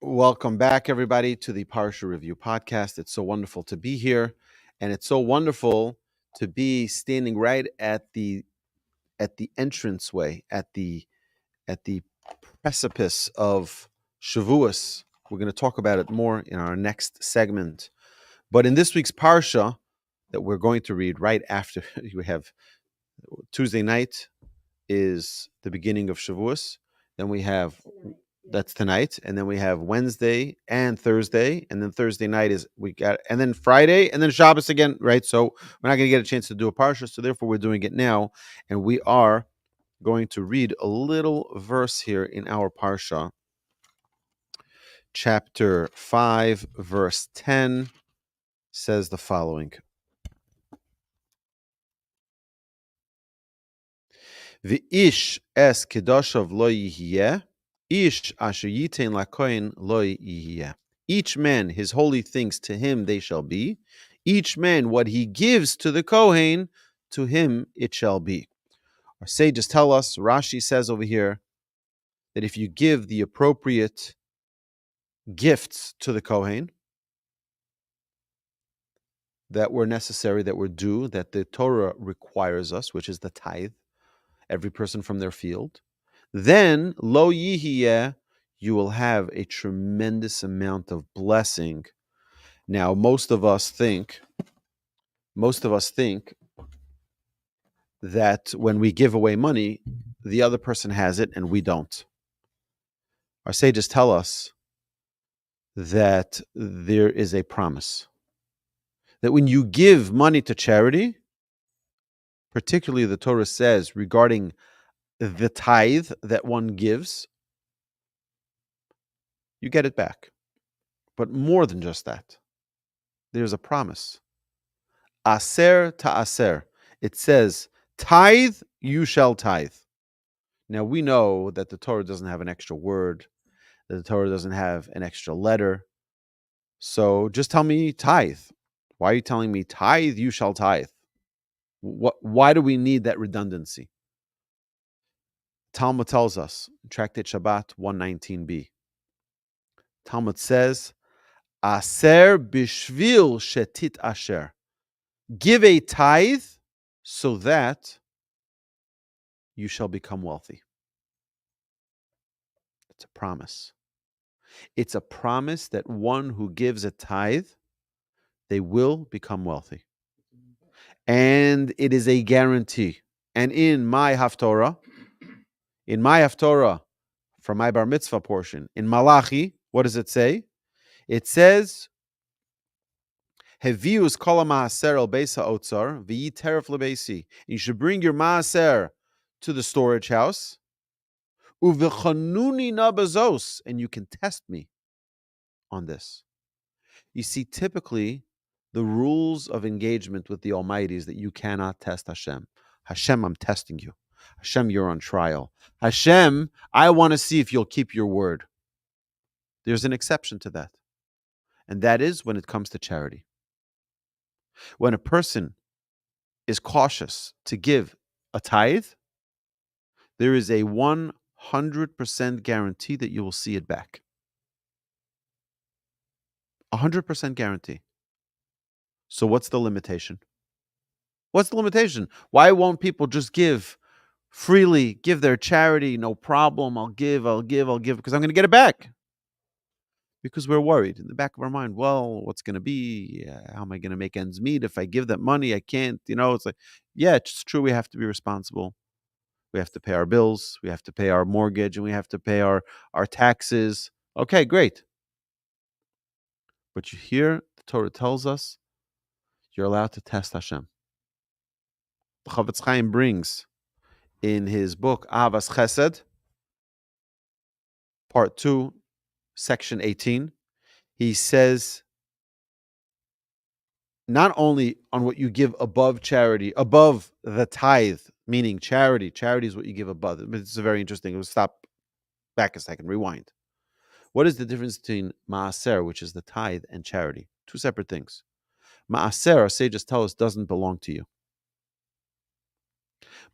Welcome back, everybody, to the Parsha Review podcast. It's so wonderful to be here, and it's so wonderful to be standing right at the entranceway, at the precipice of Shavuos. We're going to talk about it more in our next segment. But in this week's Parsha that we're going to read right after we have Tuesday night is the beginning of Shavuos. Then we have that's tonight, and then we have Wednesday and Thursday, and then Thursday night is and then Friday, and then Shabbos again, right? So we're not going to get a chance to do a parsha, so therefore we're doing it now, and we are going to read a little verse here in our parsha, chapter 5, verse 10, says the following: "V'ish es kedoshav lo yihiyeh, ish asher yitein lakohen lo yihiyeh." Each man his holy things, to him they shall be. Each man what he gives to the Kohen, to him it shall be. Our sages tell us, Rashi says over here, that if you give the appropriate gifts to the Kohen that were necessary, that were due, that the Torah requires us, which is the tithe, every person from their field, then lo yihiyeh, you will have a tremendous amount of blessing. Now, most of us think that when we give away money, the other person has it and we don't. Our sages tell us that there is a promise that when you give money to charity, particularly the Torah says regarding the tithe that one gives, you get it back. But more than just that, there's a promise. Aser ta'aser. It says, tithe, you shall tithe. Now we know that the Torah doesn't have an extra word, that the Torah doesn't have an extra letter. So just tell me tithe. Why are you telling me tithe, you shall tithe? Why do we need that redundancy? Talmud tells us, Tractate Shabbat 119b. Talmud says, Aser bishvil shetit asher. Give a tithe so that you shall become wealthy. It's a promise. It's a promise that one who gives a tithe, they will become wealthy. And it is a guarantee. And in my Haftorah, from my bar mitzvah portion, in Malachi, what does it say? It says, Hevius kol maaser el beis ha'otzar v'yi teref lebeisi. You should bring your maaser to the storage house. Uv'chanuni na bezos, and you can test me on this. You see, typically, the rules of engagement with the Almighty is that you cannot test Hashem. Hashem, I'm testing you. Hashem, you're on trial. Hashem, I want to see if you'll keep your word. There's an exception to that. And that is when it comes to charity. When a person is cautious to give a tithe, there is a 100% guarantee that you will see it back. 100% guarantee. So what's the limitation? What's the limitation? Why won't people just give freely, give their charity? No problem. I'll give, because I'm going to get it back. Because we're worried in the back of our mind. Well, what's going to be? How am I going to make ends meet? If I give that money, I can't. It's like, yeah, it's true. We have to be responsible. We have to pay our bills. We have to pay our mortgage, and we have to pay our taxes. Okay, great. But you hear the Torah tells us you're allowed to test Hashem. The Chavetz Chaim brings in his book Avas Chesed, part 2, section 18, he says, not only on what you give above charity, above the tithe, meaning charity is what you give above. It's very interesting. We'll stop back a second, rewind. What is the difference between Maaser, which is the tithe, and charity? Two separate things. Maaser, our sages tell us, doesn't belong to you.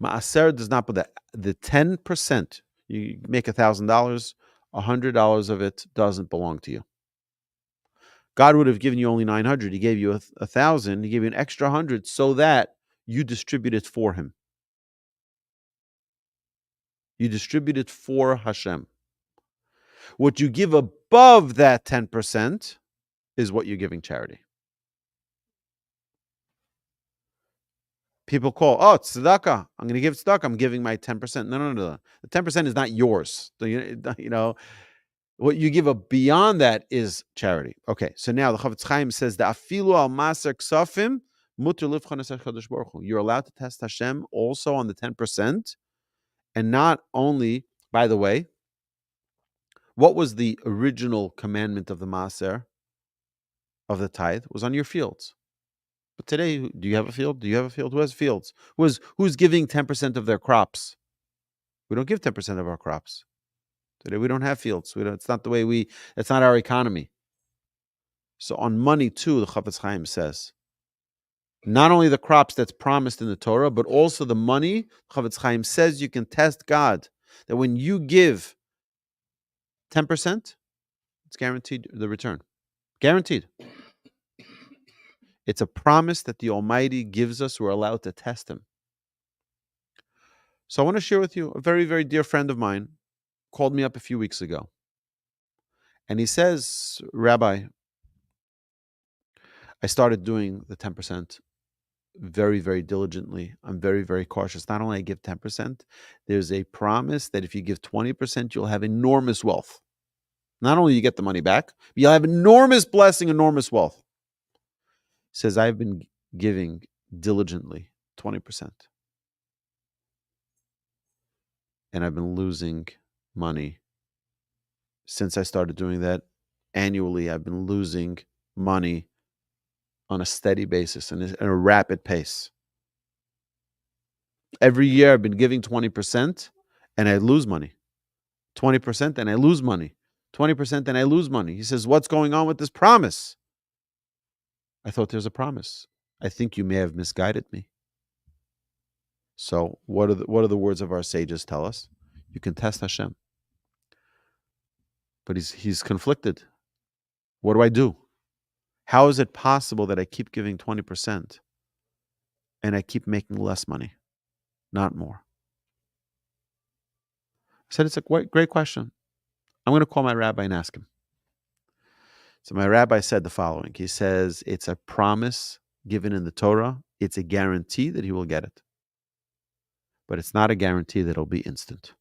Maaser does not, but the 10%, you make $1,000, $100 of it doesn't belong to you. God would have given you only 900. He gave you 1,000. He gave you an extra 100 so that you distribute it for him. You distribute it for Hashem. What you give above that 10% is what you're giving charity. People call, oh, it's tzedakah. I'm going to give tzedakah. I'm giving my 10%. No. The 10% is not yours. What you give beyond that is charity. Okay, so now the Chafetz Chaim says that afilu al Maaser ksafim muter livchan es HaKadosh Baruch Hu. You're allowed to test Hashem also on the 10%, and not only. By the way, what was the original commandment of the Maaser of the tithe? It was on your fields. But today, do you have a field? Do you have a field? Who has fields? Who's giving 10% of their crops? We don't give 10% of our crops. Today we don't have fields. It's not the way it's not our economy. So on money too, the Chafetz Chaim says, not only the crops that's promised in the Torah, but also the money, Chafetz Chaim says you can test God. That when you give 10%, it's guaranteed the return. Guaranteed. It's a promise that the Almighty gives us. We're allowed to test Him. So I want to share with you, a very, very dear friend of mine called me up a few weeks ago. And he says, Rabbi, I started doing the 10% very, very diligently. I'm very, very cautious. Not only I give 10%, there's a promise that if you give 20%, you'll have enormous wealth. Not only you get the money back, but you'll have enormous blessing, enormous wealth. He says, I've been giving diligently 20%. And I've been losing money since I started doing that. Annually, I've been losing money on a steady basis and at a rapid pace. Every year I've been giving 20% and I lose money. 20% and I lose money. 20% and I lose money. He says, what's going on with this promise? I thought there's a promise. I think you may have misguided me. So what are the words of our sages tell us? You can test Hashem. But he's conflicted. What do I do? How is it possible that I keep giving 20% and I keep making less money, not more? I said, it's a great question. I'm going to call my rabbi and ask him. So my rabbi said the following. He says, it's a promise given in the Torah. It's a guarantee that he will get it. But it's not a guarantee that it'll be instant.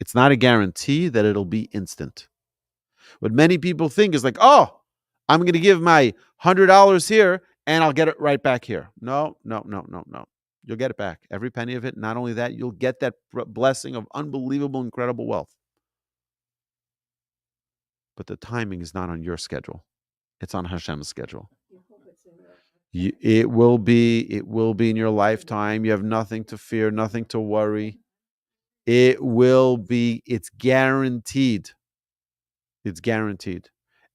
It's not a guarantee that it'll be instant. What many people think is like, oh, I'm going to give my $100 here and I'll get it right back here. No. You'll get it back. Every penny of it. Not only that, you'll get that blessing of unbelievable, incredible wealth. But the timing is not on your schedule. It's on Hashem's schedule. It will be in your lifetime. You have nothing to fear, nothing to worry. It will be. It's guaranteed. It's guaranteed.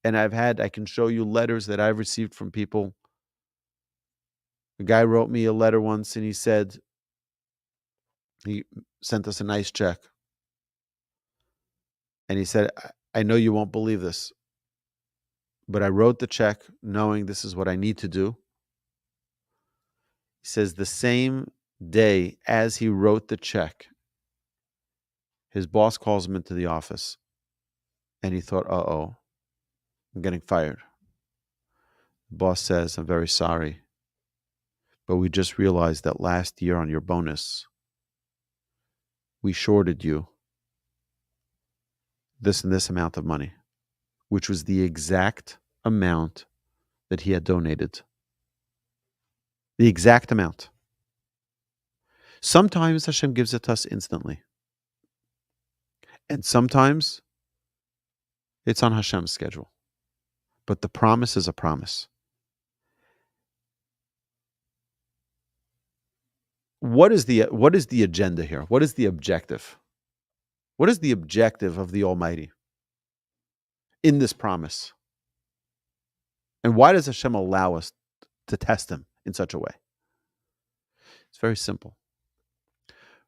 And I can show you letters that I've received from people. A guy wrote me a letter once and he said, he sent us a nice check. And he said, I know you won't believe this, but I wrote the check knowing this is what I need to do. He says the same day as he wrote the check, his boss calls him into the office and he thought, uh-oh, I'm getting fired. The boss says, I'm very sorry, but we just realized that last year on your bonus, we shorted you this and this amount of money, which was the exact amount that he had donated. The exact amount. Sometimes Hashem gives it to us instantly. And sometimes it's on Hashem's schedule. But the promise is a promise. What is the agenda here? What is the objective? What is the objective of the Almighty in this promise? And why does Hashem allow us to test Him in such a way? It's very simple.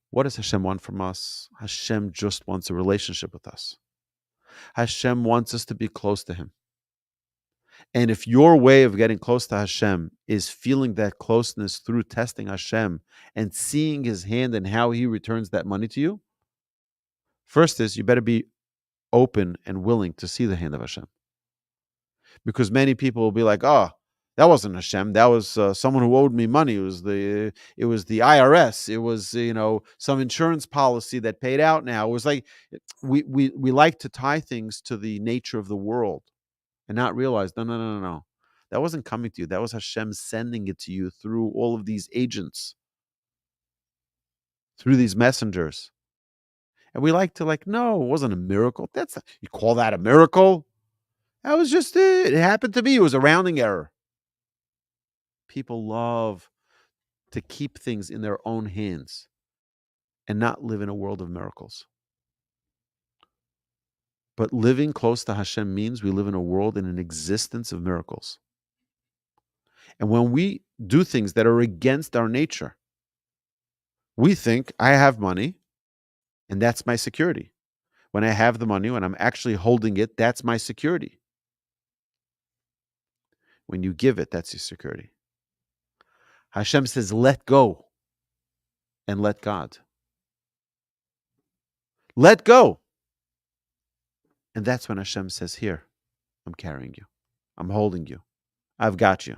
What does Hashem want from us? Hashem just wants a relationship with us. Hashem wants us to be close to him. And if your way of getting close to Hashem is feeling that closeness through testing Hashem and seeing his hand and how he returns that money to you, first is you better be open and willing to see the hand of Hashem. Because many people will be like, oh, that wasn't Hashem. That was someone who owed me money. It was the IRS. It was some insurance policy that paid out now. It was like we like to tie things to the nature of the world and not realize no. That wasn't coming to you. That was Hashem sending it to you through all of these agents, through these messengers. And we like to no, it wasn't a miracle. You call that a miracle? That was just it. It happened to me. It was a rounding error. People love to keep things in their own hands and not live in a world of miracles. But living close to Hashem means we live in a world, in an existence of miracles. And when we do things that are against our nature, we think, I have money, and that's my security. When I have the money, when I'm actually holding it, that's my security. When you give it, that's your security. Hashem says, let go and let God. Let go. And that's when Hashem says, here, I'm carrying you. I'm holding you. I've got you.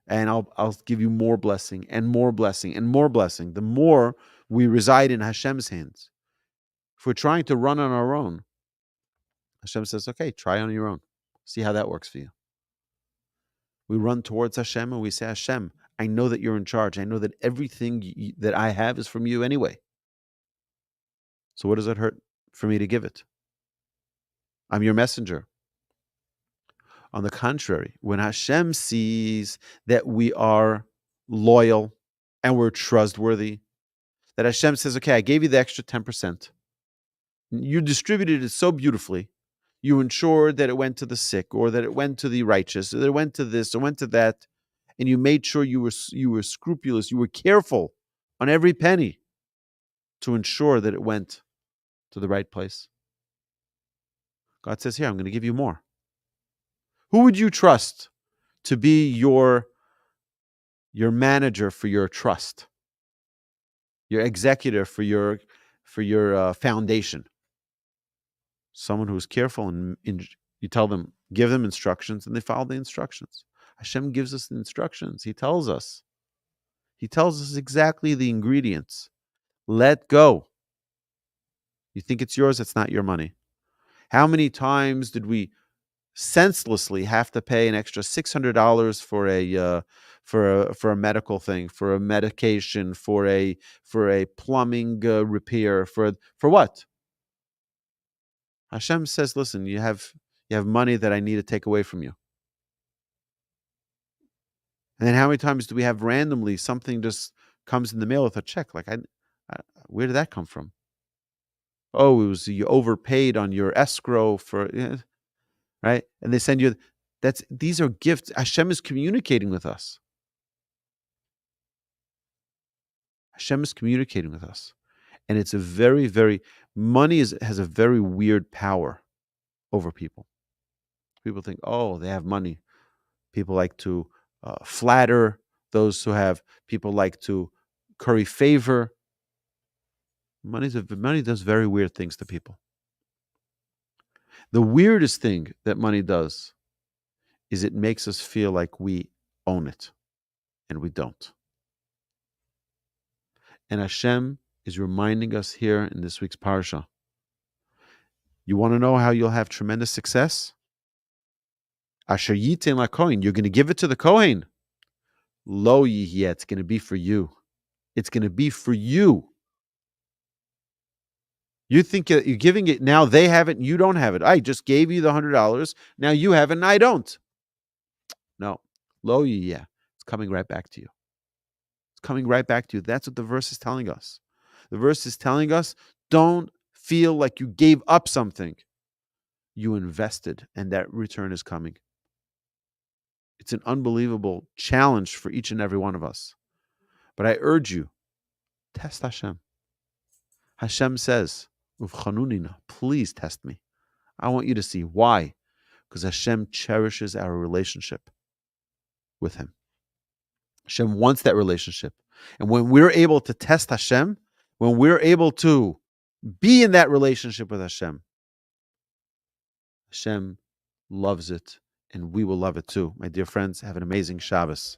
And I'll give you more blessing and more blessing and more blessing. The more we reside in Hashem's hands. If we're trying to run on our own, Hashem says, okay, try on your own. See how that works for you. We run towards Hashem and we say, Hashem, I know that you're in charge. I know that everything that I have is from you anyway. So what does it hurt for me to give it? I'm your messenger. On the contrary, when Hashem sees that we are loyal and we're trustworthy, that Hashem says, okay, I gave you the extra 10%. You distributed it so beautifully. You ensured that it went to the sick, or that it went to the righteous, or that it went to this, or went to that, and you made sure you were scrupulous, you were careful on every penny to ensure that it went to the right place. God says, here, I'm going to give you more. Who would you trust to be your manager for your trust, your executor for your foundation? Someone who's careful, and you tell them, give them instructions, and they follow the instructions. Hashem gives us the instructions. He tells us exactly the ingredients. Let go. You think it's yours, it's not your money. How many times did we senselessly have to pay an extra $600 for a medical thing, for a medication, for a plumbing repair, for what? Hashem says, listen, you have money that I need to take away from you. And then how many times do we have randomly something just comes in the mail with a check? Where did that come from? Oh, it was you overpaid on your escrow for, right? And they send you, these are gifts. Hashem is communicating with us. Hashem is communicating with us. And it's a very, very, money has a very weird power over people. People think, oh, they have money. People like to flatter those who have. People like to curry favor. Money does very weird things to people. The weirdest thing that money does is it makes us feel like we own it, and we don't. And Hashem is reminding us here in this week's Parsha. You want to know how you'll have tremendous success? Asher yitin lakohen. You're going to give it to the Kohen. Lo yihye. It's going to be for you. It's going to be for you. You think you're giving it now, they have it and you don't have it. I just gave you the $100. Now you have it and I don't. No. Lo yihye. It's coming right back to you. It's coming right back to you. That's what the verse is telling us. The verse is telling us, don't feel like you gave up something. You invested, and that return is coming. It's an unbelievable challenge for each and every one of us. But I urge you, test Hashem. Hashem says, Uvchanunina, please test me. I want you to see why. Because Hashem cherishes our relationship with Him. Hashem wants that relationship. And when we're able to test Hashem, when we're able to be in that relationship with Hashem, Hashem loves it, and we will love it too. My dear friends, have an amazing Shabbos.